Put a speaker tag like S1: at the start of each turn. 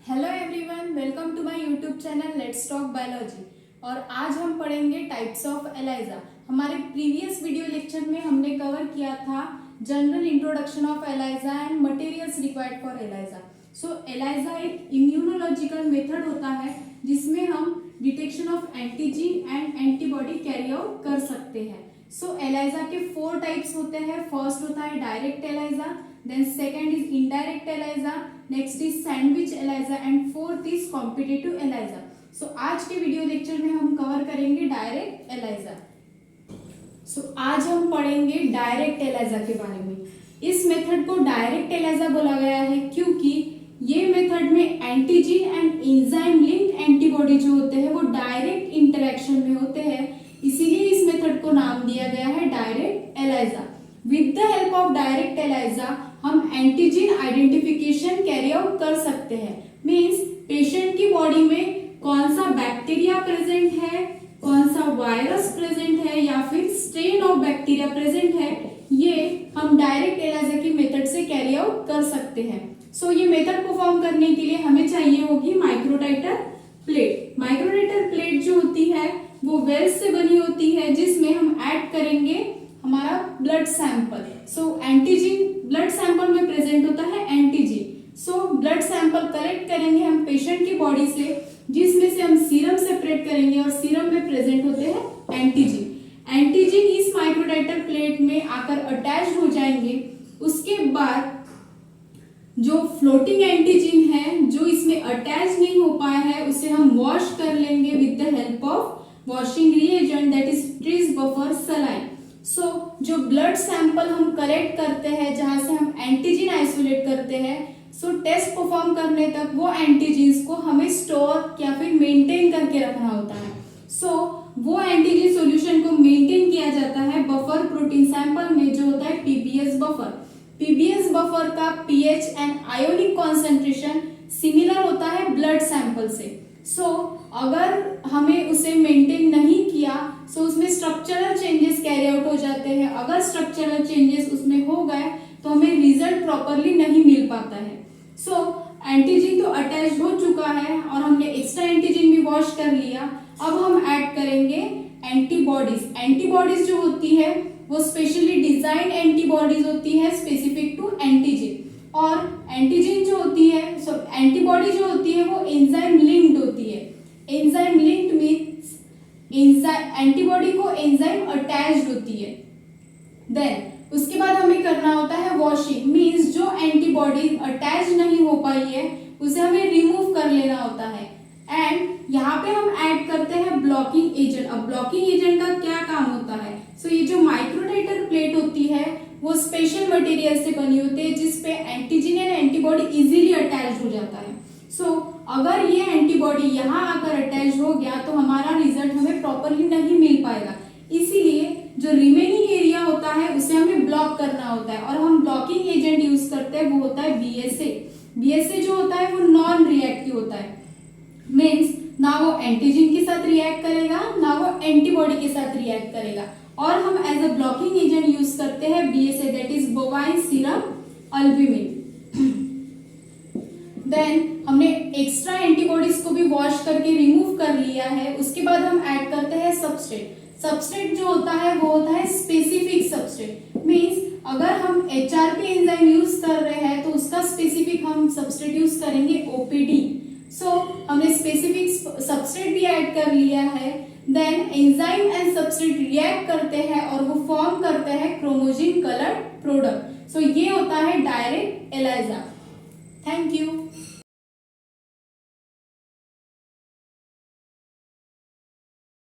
S1: Hello everyone, welcome to my YouTube channel let's talk biology. और आज हम पढ़ेंगे टाइप्स ऑफ एलाइजा। हमारे प्रीवियस वीडियो लेक्चर में हमने कवर किया था general introduction of ELISA and materials required for ELISA. So ELISA एक इम्यूनोलॉजिकल मेथड होता है जिसमें हम detection of antigen and antibody carry out कर सकते हैं। सो एलाइजा के 4 टाइप्स होते हैं। फर्स्ट होता है direct ELISA, then second is indirect ELISA, next is sandwich ELISA and fourth is competitive ELISA. So आज के वीडियो लेक्चर में हम कवर करेंगे डायरेक्ट ELISA. So आज हम पढ़ेंगे डायरेक्ट ELISA के बारे में। इस मेथड को डायरेक्ट ELISA बोला गया है क्योंकि ये मेथड में एंटीजीन एंड एंजाइम लिंक्ड एंटीबॉडी जो होते हैं वो डायरेक्ट इंटरेक्शन में होते हैं, इसीलिए इस मेथड को नाम दिया गया है direct ELISA. With the help of direct ELISA हम एंटीजन आइडेंटिफिकेशन कैरी आउट कर सकते हैं। मींस पेशेंट की बॉडी में कौन सा बैक्टीरिया प्रेजेंट है, कौन सा वायरस प्रेजेंट है या फिर स्ट्रेन ऑफ बैक्टीरिया प्रेजेंट है, ये हम डायरेक्ट ELISA की मेथड से कैरी आउट कर सकते हैं। सो ये मेथड परफॉर्म करने के लिए हमें चाहिए होगी माइक्रोटाइटर प्लेट। माइक्रोटाइटर प्लेट जो होती है वो वेल्स से बनी होती है जिसमें हम ऐड करेंगे हमारा ब्लड सैंपल। सो एंटीजीन ब्लड सैंपल में प्रेजेंट होता है एंटीजीन। सो ब्लड सैंपल कलेक्ट करेंगे हम पेशेंट की बॉडी से जिसमें से हम सीरम सेपरेट करेंगे और सीरम में प्रेजेंट होते हैं एंटीजीन। एंटीजीन इस माइक्रोटाइटर प्लेट में आकर अटैच हो जाएंगे। उसके बाद जो फ्लोटिंग एंटीजीन है जो इसमें अटैच नहीं हो पाया है उसे हम वॉश कर लेंगे with the help of washing reagent that is tris buffer saline. So जो ब्लड सैंपल हम कलेक्ट करते हैं जहां से हम एंटीजीन आइसोलेट करते हैं, सो टेस्ट परफॉर्म करने तक वो एंटीजीन्स को हमें स्टोर या फिर मेंटेन करके रखना होता है। सो वो एंटीजीन सॉल्यूशन को मेंटेन किया जाता है बफर प्रोटीन सैंपल में जो होता है पीबीएस बफर। पीबीएस बफर का pH and ionic concentration similar होता है ब्लड सैंपल से। सो अगर हमें उसे मेंटेन नहीं किया सो उसमें स्ट्रक्चरल चेंजेस कैरी आउट हो जाते हैं। अगर स्ट्रक्चरल चेंजेस उसमें हो गए तो हमें रिजल्ट प्रॉपरली नहीं मिल पाता है। सो एंटीजन तो अटैच हो चुका है और हमने एक्स्ट्रा एंटीजन भी वॉश कर लिया। अब हम ऐड करेंगे एंटीबॉडीज। एंटीबॉडीज जो होती है वो स्पेशली डिजाइन एंटीबॉडीज होती है स्पेसिफिक टू एंटीजन। और एंटीजन जो होती है एंटीबॉडी जो होती है वो एंजाइम लिंक्ड होती है। एंजाइम लिंक्ड मींस एंटीबॉडी को एंजाइम अटैच्ड होती है। देन उसके बाद हमें करना होता है वॉशिंग। मींस जो एंटीबॉडी अटैच नहीं हो पाई है उसे हमें रिमूव कर लेना होता है। एंड यहाँ पे हम ऐड करते हैं ब्लॉकिंग एजेंट। अब ब्लॉकिंग एजेंट का क्या काम होता है? सो ये जो माइक्रोटाइटर प्लेट होती है वो स्पेशल मटेरियल से बनी होती है जिसपे antigen and antibody easily attach हो जाता है। सो अगर ये एंटीबॉडी यहाँ आकर अटैच हो गया तो हमारा रिजल्ट हमें प्रॉपरली नहीं मिल पाएगा। इसीलिए जो रिमेनिंग एरिया होता है उसे हमें ब्लॉक करना होता है और हम ब्लॉकिंग एजेंट यूज करते हैं, वो होता है बीएसए। बीएसए जो होता है वो नॉन रिएक्टिव होता है। मीन्स ना वो एंटीजन के साथ रिएक्ट करेगा ना वो एंटीबॉडी के साथ रिएक्ट करेगा। और हम as a blocking agent use करते हैं BSA that is bovine serum albumin. Then हमने एक्स्ट्रा एंटीबॉडीज को भी वॉश करके रिमूव कर लिया है। उसके बाद हम ऐड करते हैं सबस्ट्रेट। सबस्ट्रेट जो होता है वो होता है स्पेसिफिक सबस्ट्रेट। मींस अगर हम एचआरपी एंजाइम यूज कर रहे हैं तो उसका स्पेसिफिक हम सबस्ट्रेट यूज करेंगे ओपीडी। सो हमने स्पेसिफिक सबस्ट्रेट भी ऐड कर लिया है। Then enzyme and substrate react करते हैं और वो फॉर्म करते हैं क्रोमोजिन कलर्ड प्रोडक्ट। सो ये होता है डायरेक्ट ELISA। Thank you.